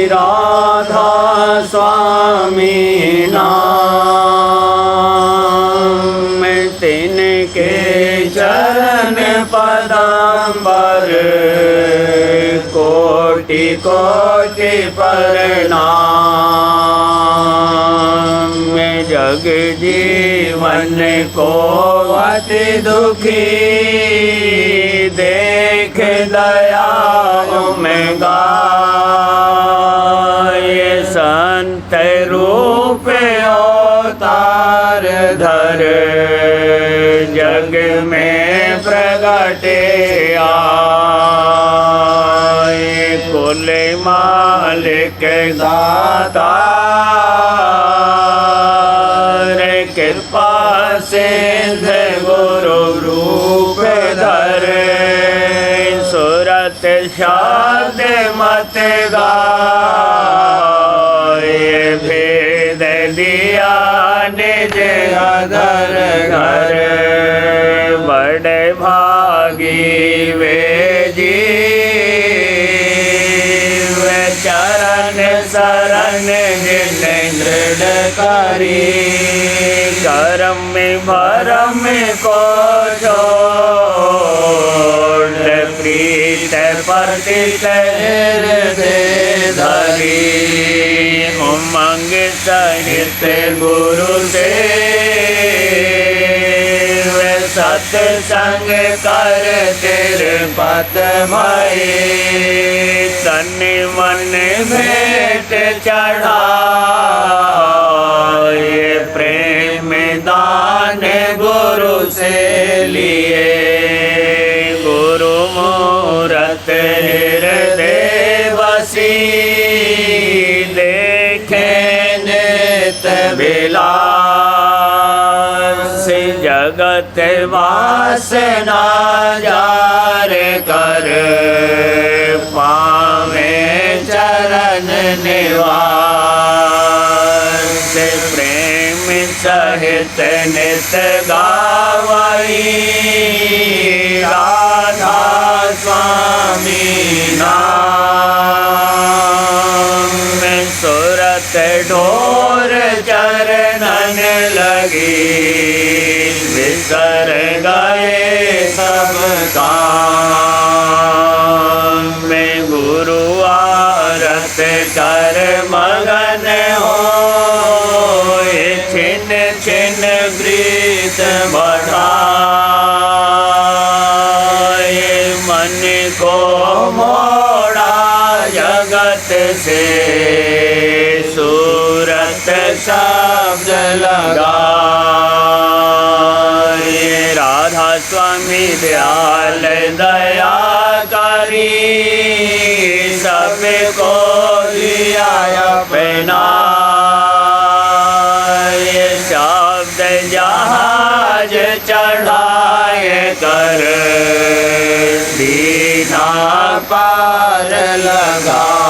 राधा स्वामी नाम तिनके चरण पदंबर कोटि कोटि प्रणाम। जग जीवन को अति दुखी देख दया में गाए संत रूप अवतार धर जग में प्रगटे आए। कुल मालिक दाता कृपा सिंध गुरु रूप धर सुरत शाद मत गाए। भेद दिया निज घर घर बड़े भागी वे जीव चरण शरण जिन दृढ़ करी करम में भरम को छोड़ प्रीत प्रतित हृदय धरी। उमंग सहित गुरु से सत्संग कर तिरुपत मई तन मन भेंट चढ़ाए। प्रेम दान गुरु से लिए गुरु मूरत हृदय बसी देखे नित विलास। जगत वासना जार कर पावे चरण निवास। प्रेम सहित नित गावई राधा स्वामी नाम। सुरत ढोर चरणन लगी बिसर गए सब काम। में गुरु आरत कर मगन हो छिन छिन प्रीत बढ़ाए। मन को मोड़ा जगत से सूरत शब्द लगाए। राधा स्वामी दयाल दया करी सबको दिया अपनाए। शब्द जहाज चढ़ाए कर दीना पार लगाए।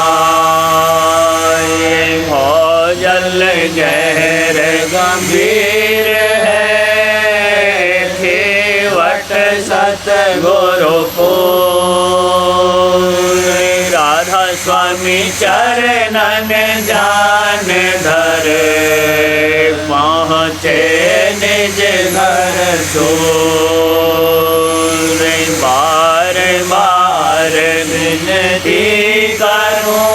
भोजल गहर गंभीर है खेवट सतगुरु राधा स्वामी चरणन जान धर पहुँचे निज घर सोर। बार बार विनती करूं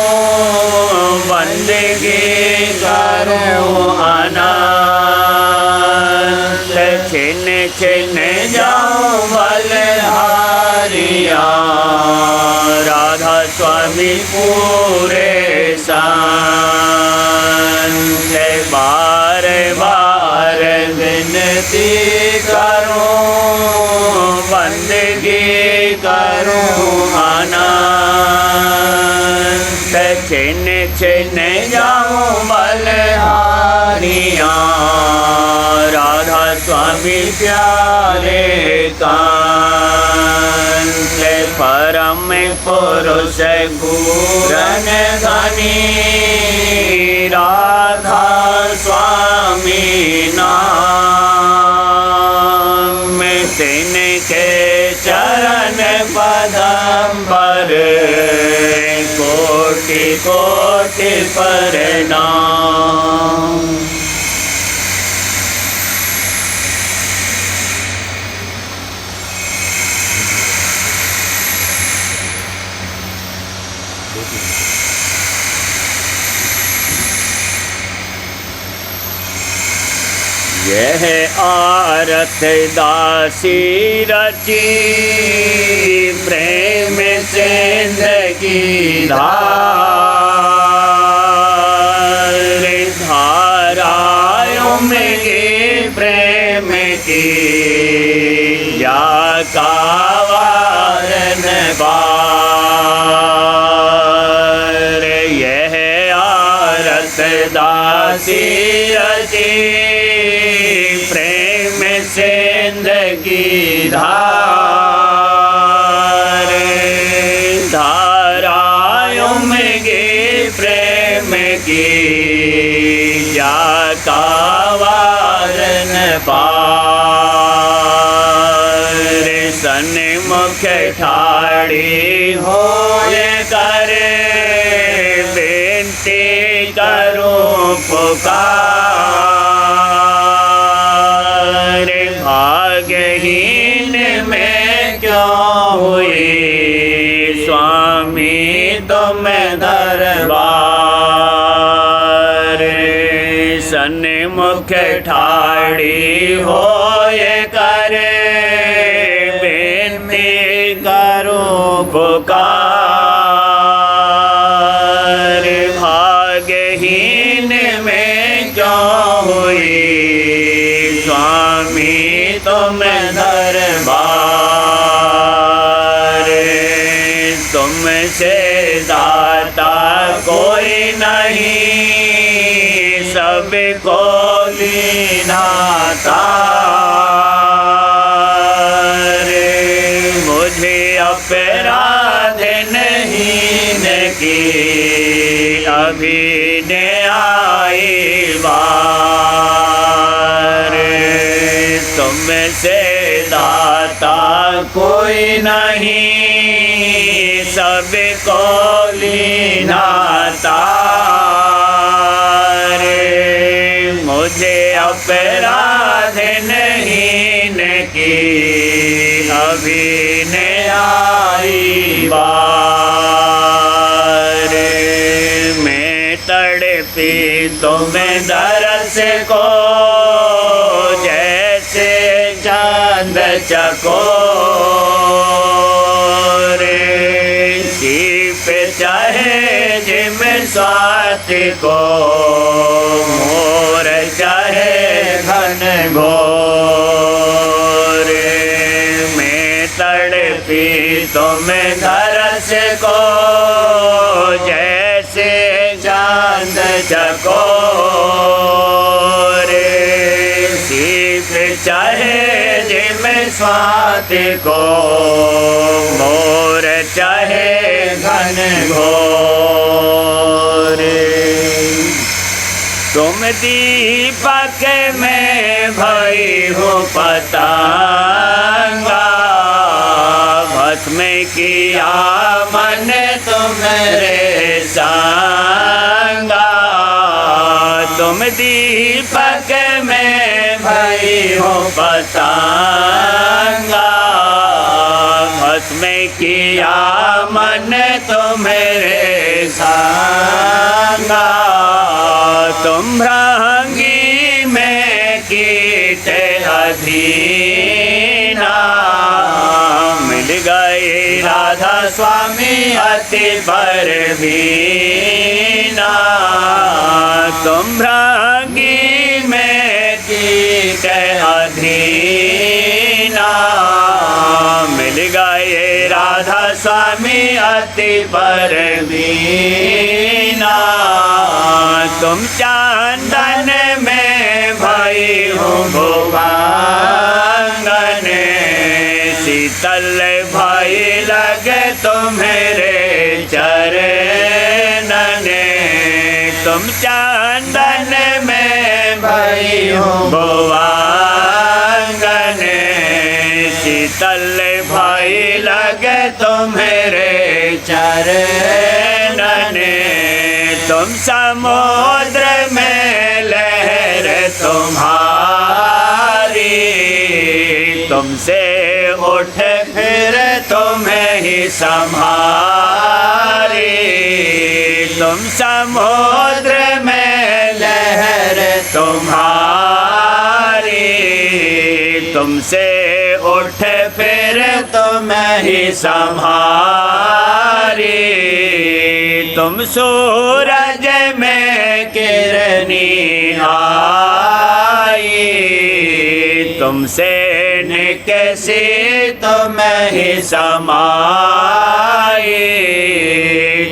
बंदगी करूं अनंत। छिन छिन जाऊं बलहारिया राधा स्वामी पूरे संत। बार बार विनती करूं बंदगी करूं अनंत। छिन छिन जाऊं बलहारिया राधा स्वामी प्यारे कांत। परम पुरुष पूरन धनी राधा स्वामी नाम। तिनके चरण पदम पर को कोटि कोटि प्रणाम। यह आरत दासी रची प्रेम सिंध की धार, धाराओं में प्रेम की या का वारन बार। यह आरत दासी रची प्रेम सिंध की धार, धाराओं में प्रेम की जाता वारन पार। सन्मुख ठाड़ी हो ये करे बेनती करूं पुकार। भाग्यहीन में क्यों हुई स्वामी तुम दरबार। सन्मुख ठाड़ी हो ये करे बेनती करूं पुकार। भाग्यहीन में क्यों हुई स्वामी तुम दरबार। तुमसे दाता कोई नहीं सबको लीनाता। मुझे अपराध नहीं की अभी ने आई बार। तुमसे दाता कोई नहीं सबको लीनाता। मुझे अपराध नहीं की अभी ने आई बार। मैं तड़पी तुम्हें दरस को जैसे चांद चकोर। सीप चाहे जिम स्वाति को मोर चाहे घन घोर। मैं तड़पी तुम्हें दरस को जैसे चांद चकोर। सीप चाहे जिम स्वाति को मोर चाहे घन घोर। तुम दीपक में भई हो पतंगा भस्म किया मन तुम्हारे संगा। तुम दीपक में भई हो पतंगा भस्म किया मन तुम्हारे संगा। तुम भ्रंगी में कीट अधीना मिल गए राधा स्वामी अति परवीना। तुम भ्रंगी में कीट अधीना मिल गए राधा स्वामी अति परवीना। तुम चांदन में भई हो भुवंगन शीतल भई लगे तुम्हारे चरणन। तुम चांदन में भई हो भुवंगन शीतल भई लगे तुम्हारे चरणन। तुम समुद्र में लहर तुम्हारी, तुमसे उठ फिर तुम्हें ही संभारी। तुम समुद्र में लहर तुम्हारी, तुमसे उठ फिर तुम्हें ही संभारी। तुम सूरज में किरनी आई, तुमसे निकसी तुम्हें ही समाई।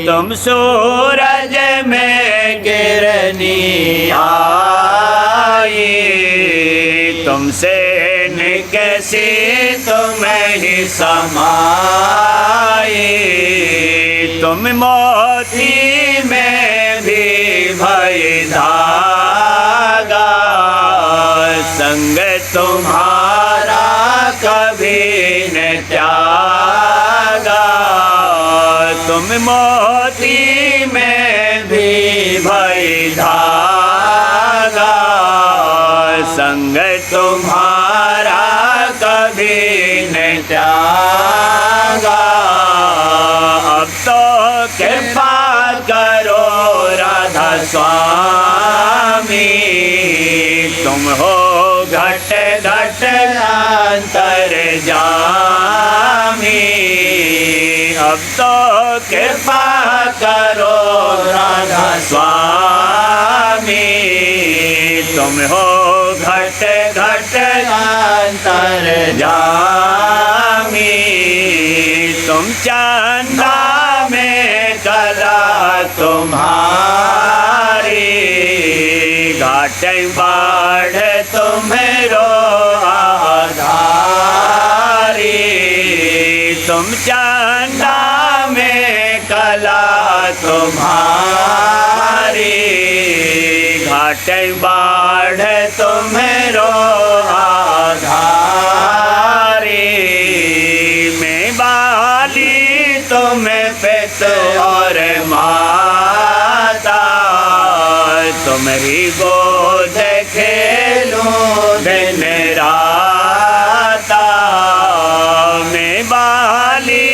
तुम सूरज में किरनी आई, तुमसे निकसी तुम्हें ही समाई। तुम मोती में भी भई धागा, संग तुम्हारा कभी न त्यागा। तुम मोती में भी भई धागा, संग तुम्हारा कभी न त्यागा। अब तो कृपा करो राधा स्वामी, तुम हो घट घट अंतर्यामी। अब तो कृपा करो राधा स्वामी, तुम हो घट घट अंतर्यामी। तुम चंदा में कला तुम्हारी, घाट बाढ़ तुम्हेरो आधारी। तुम चंदा में कला तुम्हारी, घाट बाढ़ तुम्हेरो आधारी। मैं बाली तुम्हें पित और माता, तुम्हारी गोद खेलूं दिन राता। मैं बाली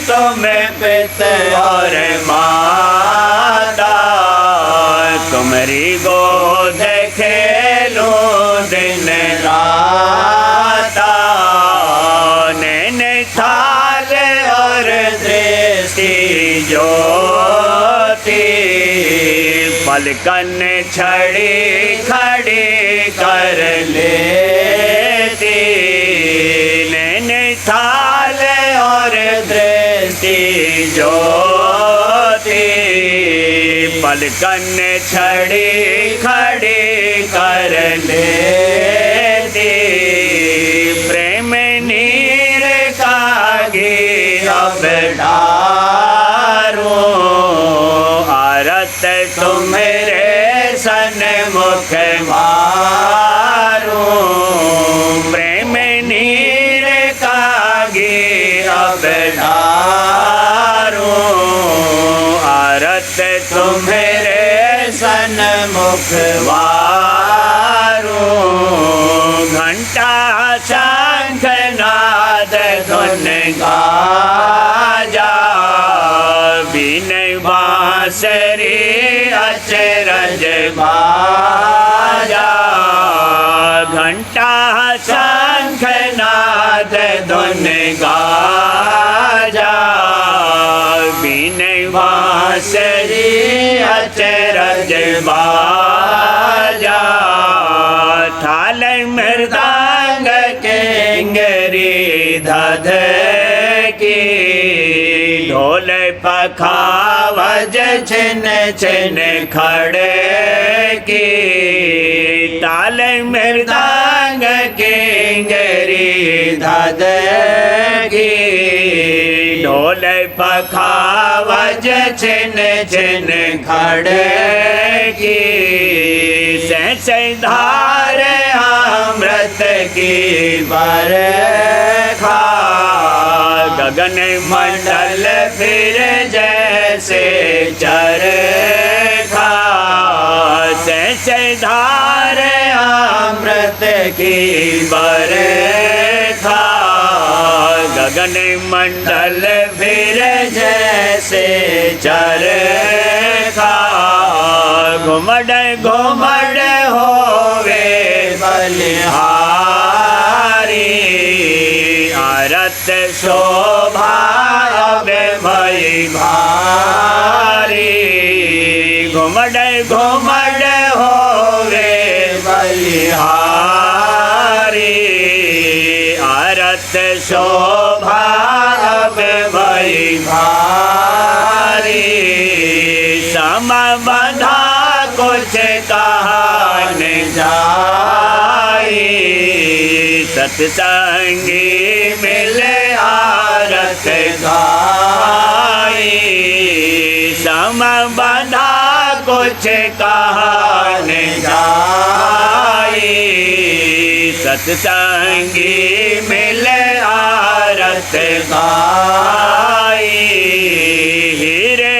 तुम्हें पित और माता, तुम्हारी गोद खेलूं दिन राता। नैनीताल और दृष्टि ज्योति, पलकन छड़ी खड़ी कर लेती। नैनीताल और दृष्टि ज्योति, पलकन छड़ी खड़ी कर लेती। प्रेम नीर का घी अब ढारूं, आरत तुम्हारे सन्मुख मारूं। प्रेम नीर का घी अब ढारूं, आरत तुम्हारे सन्मुख वारूं। घंटा शंख नाद धुन गाजा, बीन बांसुरी अचरज बाजा। घंटा शंख नाद धुन गाजा, बीन बांसुरी अचरज बाजा। थाल मृदंग केंगरी धध की, ढोल पखावज छिन छिन खड़े की। ताल मृदंग केंगरी धध की, ढोल पखावज छिन छिन खड़े की। सहस धार अमृत की बरखा, गगन मंडल फिर जैसे चरखा। बरखा गगन मंडल फिर जैसे चरखा घुमड़ घुमड़ होवे बलिहारी आरत शोभा भई भारी घुमड़ घुमड़ होवे बलिहारी आरत शोभा भई भारी सम बंधा कुछ कहा न जाई सत्संगी मिले आरत गाई सम बंधा कुछ कहा न जाई सत्संगी मिले आरत गाई हीरे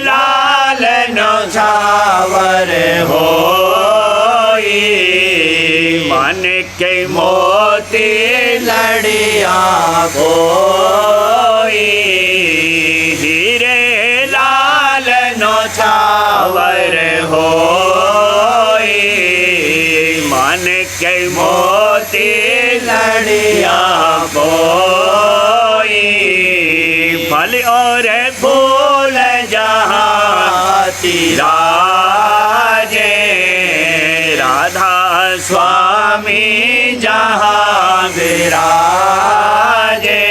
लाल नो छावर होई मन के मोती लड़िया कोई हीरे लाल नो छावर होई मन के मोती लड़िया कोई फल और फूल जहाँ तिराजे राधा स्वामी जहाँ विराजे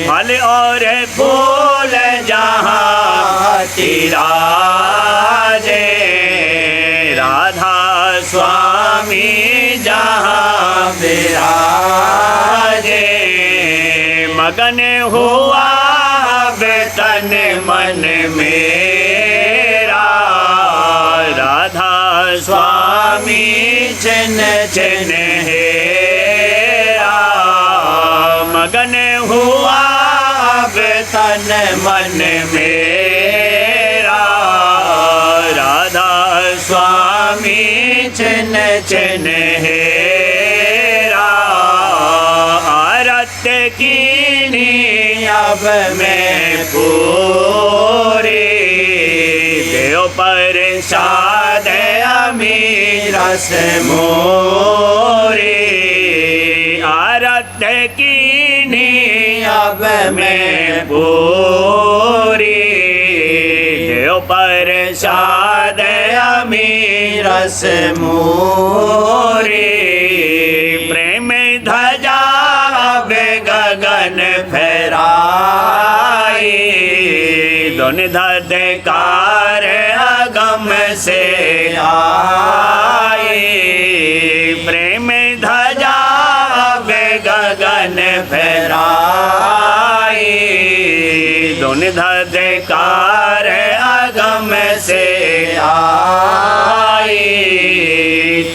फल और फूल जहाँ तिराजे राधा स्वामी जहाँ विराजे मगन हुआ तन मन मेरा राधा स्वामी चिन चिन हेरा मगन हुआ तन मन मेरा राधा स्वामी चिन चिन हेरा आरत कीनी अब मैं पूरी देव प्रसाद अमीरस मोरी आरत कीनी अब मैं पूरी देव प्रसाद अमीरस मोरी प्रेम ध्वजा गगन फहराई दोन धदकार अगम से आई प्रेम ध्वजा गगन फहराई दोन धदकार अगम से आई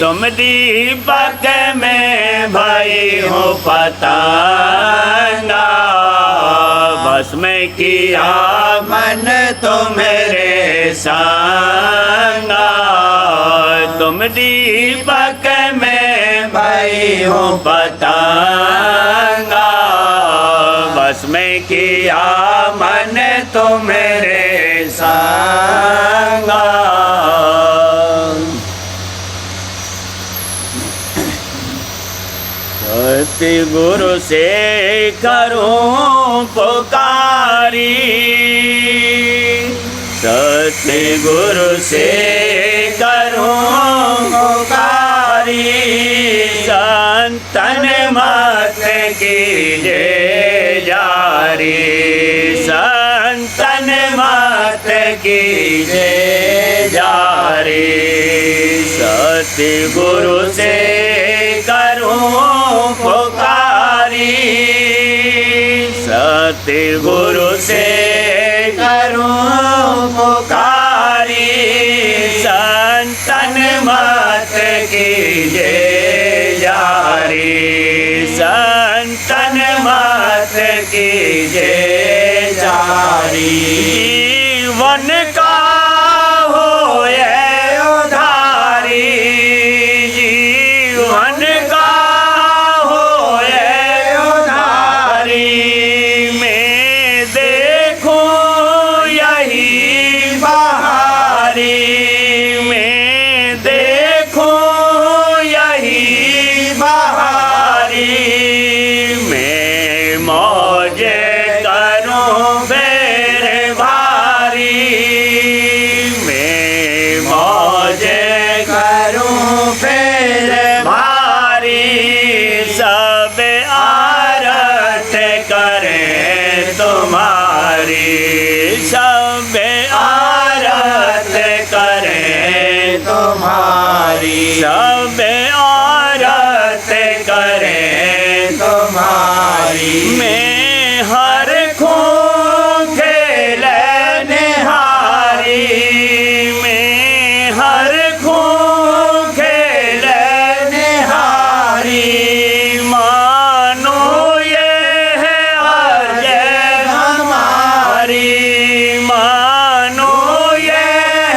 तुम दीपक में भाई हो पतंगा बस में किया मन तुम्हारे संगा तुम दीपक में भाई हो पतंगा बस में किया मन तुम्हारे संगा सत्य गुरु से करूं पुकारी सत्य गुरु से करूं पुकारी संतन मत कीजे जारी संतन मत कीजे जारी सत्य गुरु से करूं पुकारी सत्य गुरु से करूं पुकारी संतन मत कीजे जारी संतन मत कीजे जारी जीवन का होए उधारी जीवन का सब औरत करें तुम्हारी मैं हर खून खेले निहारी मैं हर खून खेले निहारी मानो ये है अजय हमारी मानो ये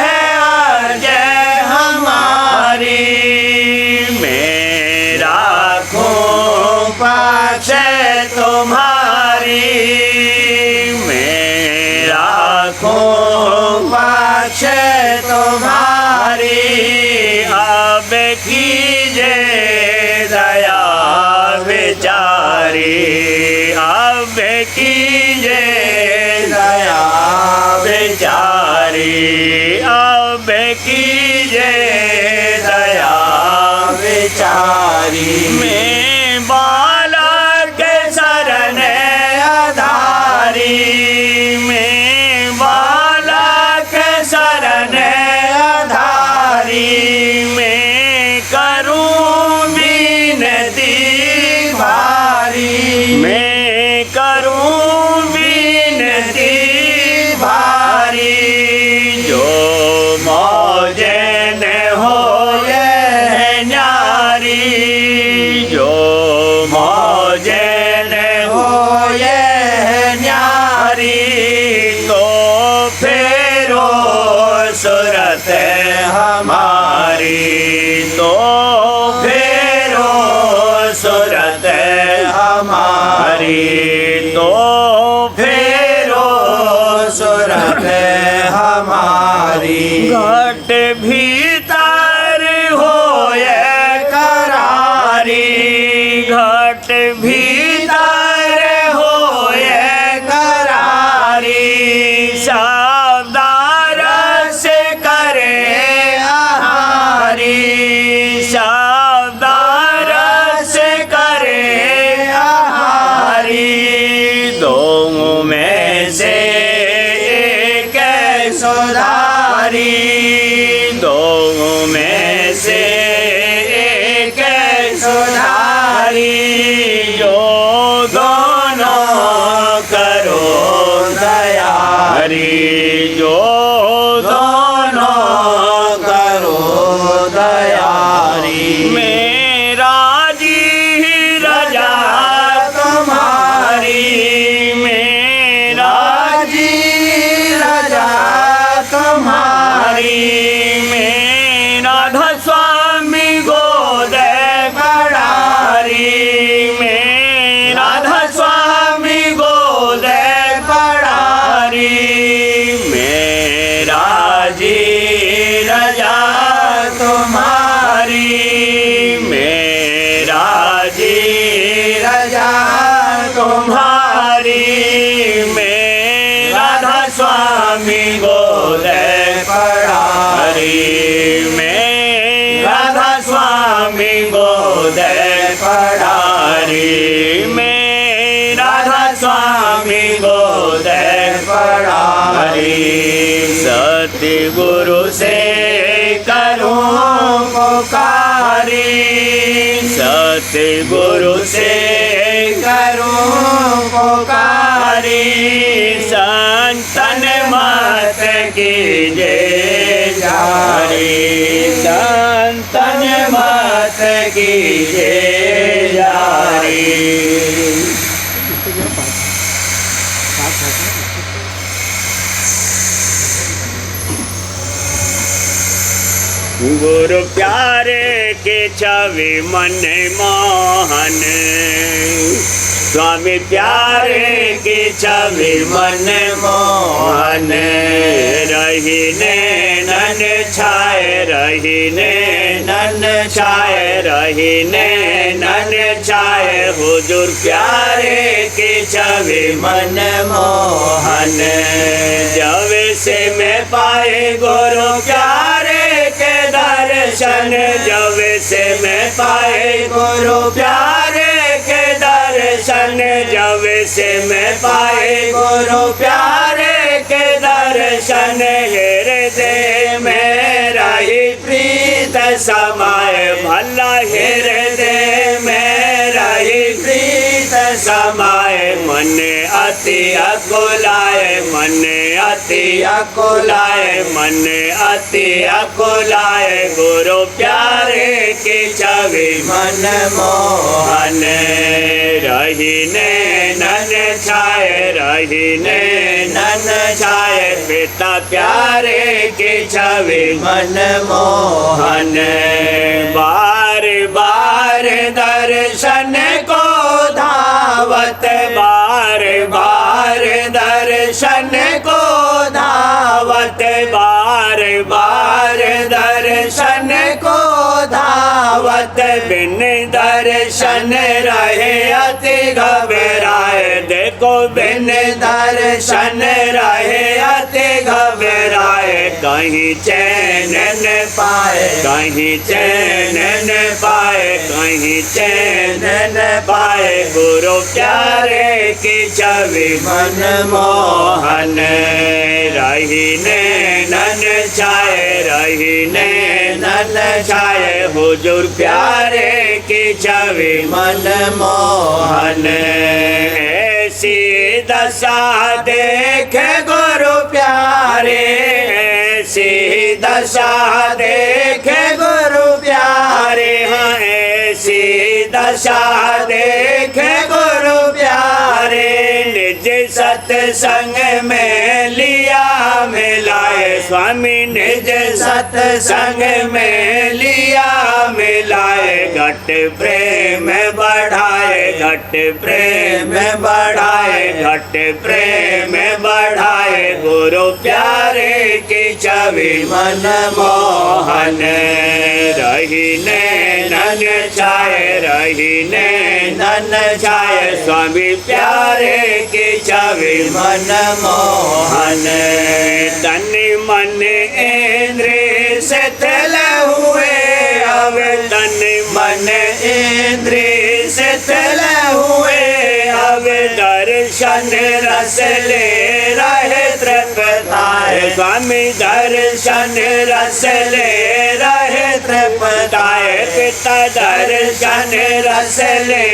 है अजय हमारी मेरा खून पाछ तुम्हारी मेरा खून पाछ तुम्हारी अब कीजे दया बेचारी अब कीजे दया बेचारी अब कीजे दया बेचारी मैं बालक शरण आधारी मैं बालक शरण आधारी मैं करूं विनती भारी मैं करूं विनती भारी जो मौजन हो ये न्यारी जो मौजन हो ये न्यारी तो फेरो सूरत हमारी तो फेरो सूरत हमारी तो फेरो सूरत हमारी घट भीतर हो ये करारी घट भीतर हो ये करारी सावधार से करे आहारी सावधार से करे आहारी दो में से एक सुधारी दो में से एक सुधारी जो दोनों करो दयारी जो दोनों करो दयारी मेरा जी रजा तुम्हारी मेरा जी राजा तुम्हारी मेरा स्वामी गोद पड़ारी मेरा स्वामी गोद पड़ारी मेरा जी रजा तुम्हारी मेरा जी राजा तुम्हारी मेरा स्वामी गोद पड़ारी मेरा स्वामी गोद पड़ारी मेरा स्वामी गोद पड़ारी सतगुरु से करूं पुकारी सतगुरु से करूं पुकारी संतन मत कीजे जारी संतन मत कीजे जारी गुरु प्यारे के छवि मन मोहन स्वामी प्यारे की छवि मन मोहन रहीने नन छाए रहीने नन छाए रहीने नन छाए हुजूर प्यारे की छवि मन मोहन जब से मैं पाए गुरु प्यारे के दर्शन जब से मैं पाए गुरु प्यारे के दर्शन जब से मैं पाए गुरु प्यारे के दर्शन हृदय मेरा ही प्रीत समाए भला हृदय में रही प्रीत समाए मन अति अकुलाए मन अति अकुलाए मन अति अकुलाए गुरु प्यारे की छवि मन मोहन रहीने नन छाए रहीने नन छाए पिता प्यारे की छवि मन मोहन बार बार दर्शन को धावत बार बार दर्शन को धावत बार बार दर्शन को धावत बिन दर्शन रहे अति घबराए देखो बिन दर्शन रहे अति घबराए कहीं चैन न पाए कहीं चैन न पाए कहीं चैन न पाए गुरु प्यारे की छवि मन मोहन रहीने नन छाए रहीने नन छाए हुजूर प्यारे की छवि मन मोहन ऐसी दशा देखे गुरु प्यारे ऐसी दशा देखे गुरु प्यारे हाँ ऐसी दशा देखे गुरु प्यारे निज सत्संग में लिया मिलाए स्वामी निज सत्संग में लिया मिलाए घट प्रेम बढ़ाए घट प्रेम बढ़ाए घट प्रेम बढ़ाए गुरु प्यारे की छवि मन मोहन रहीने नन छाए रहीने नन छाए स्वामी प्यारे की छवि मन मोहन तन मन इंद्रिय शिथिल हुए अब तन मन इंद्रिय शिथिल हुए अब दर्शन रस ले रहे तृप्ताए स्वामी दर्शन रस ले रहे तृप्ताए पिता दर्शन रस ले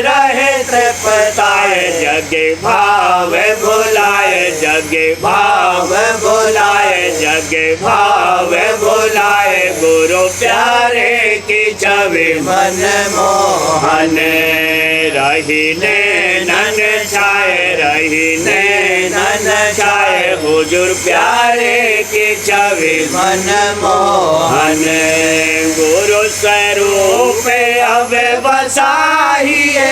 रहे तृप्ताए जगे भाव बुलाए जगे भाव बुलाए जगे भाव बुलाए गुरु प्यारे की छवि मन मोहन रहीने नन छाए रहीने नन छाए हुजूर प्यारे की छवि मन मोहन गुरु स्वरूप अब बसाइए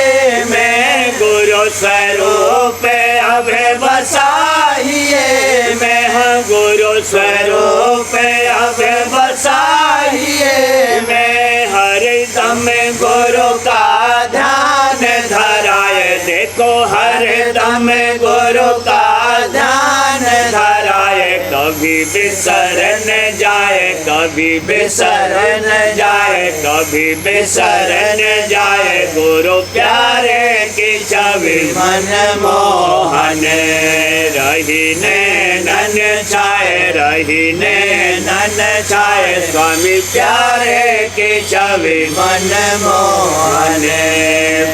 मैं गुरु स्वरूप अब बसाइए मैं हाँ गुरु स्वरूप अब बसाइए मैं हर दम गुरु का ध्यान धराए देखो हर दम गुरु का ध्यान धराए कभी बिसर न जाए कभी बिसर न जाए कभी बिसर न जाए गुरु प्यारे की छवि मन मोहन रहीने नन छाए रहीने नन छाए स्वामी प्यारे की छवि मन मोहन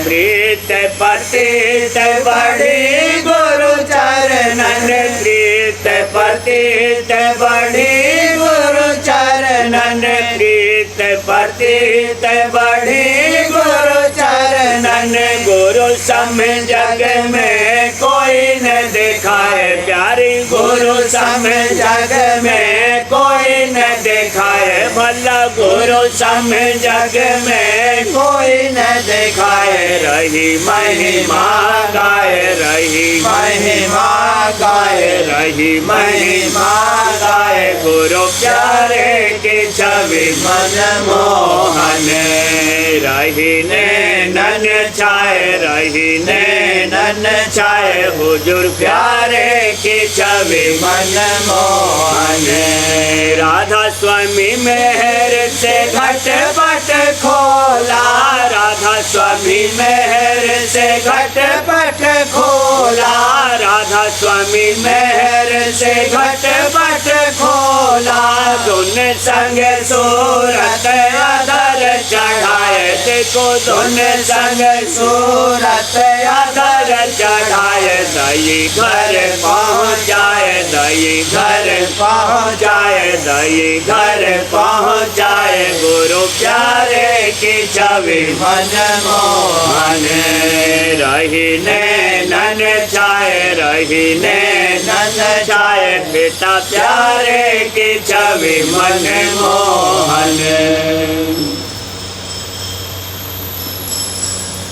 प्रीत पतित बड़ी गुरु चरणन प्रीत पतित बड़ी गुरु चरणन प्रीत पतित बड़ी गुरु चरणन गुरु सम जग में कोई न दिखाए प्यारी गुरु सम जग में कोई न दिखाए भला गुरु सम जग में कोई न दिखाए रही महिमा गाए रही महिमा गाए रही महिमा गाए गुरु प्यारे की छवि मन मोहन रहीने नन छाए रहीने नन छाए हुजूर प्यारे की छवि मन मोहन राधा स्वामी मेहर से घटपट खोला राधा स्वामी मेहर से घटपट खोला राधा स्वामी मेहर से घटपट खोला धुन संग सूरत उन संग सूरत आदर चढ़ाए दई घर पहुँचाए दई घर पहुँचाए दई घर पहुँचाए गुरु प्यारे की छवि मन मोहन रहीने नन छाए रहीने नन छाए पिता प्यारे की छवि मन मोहन।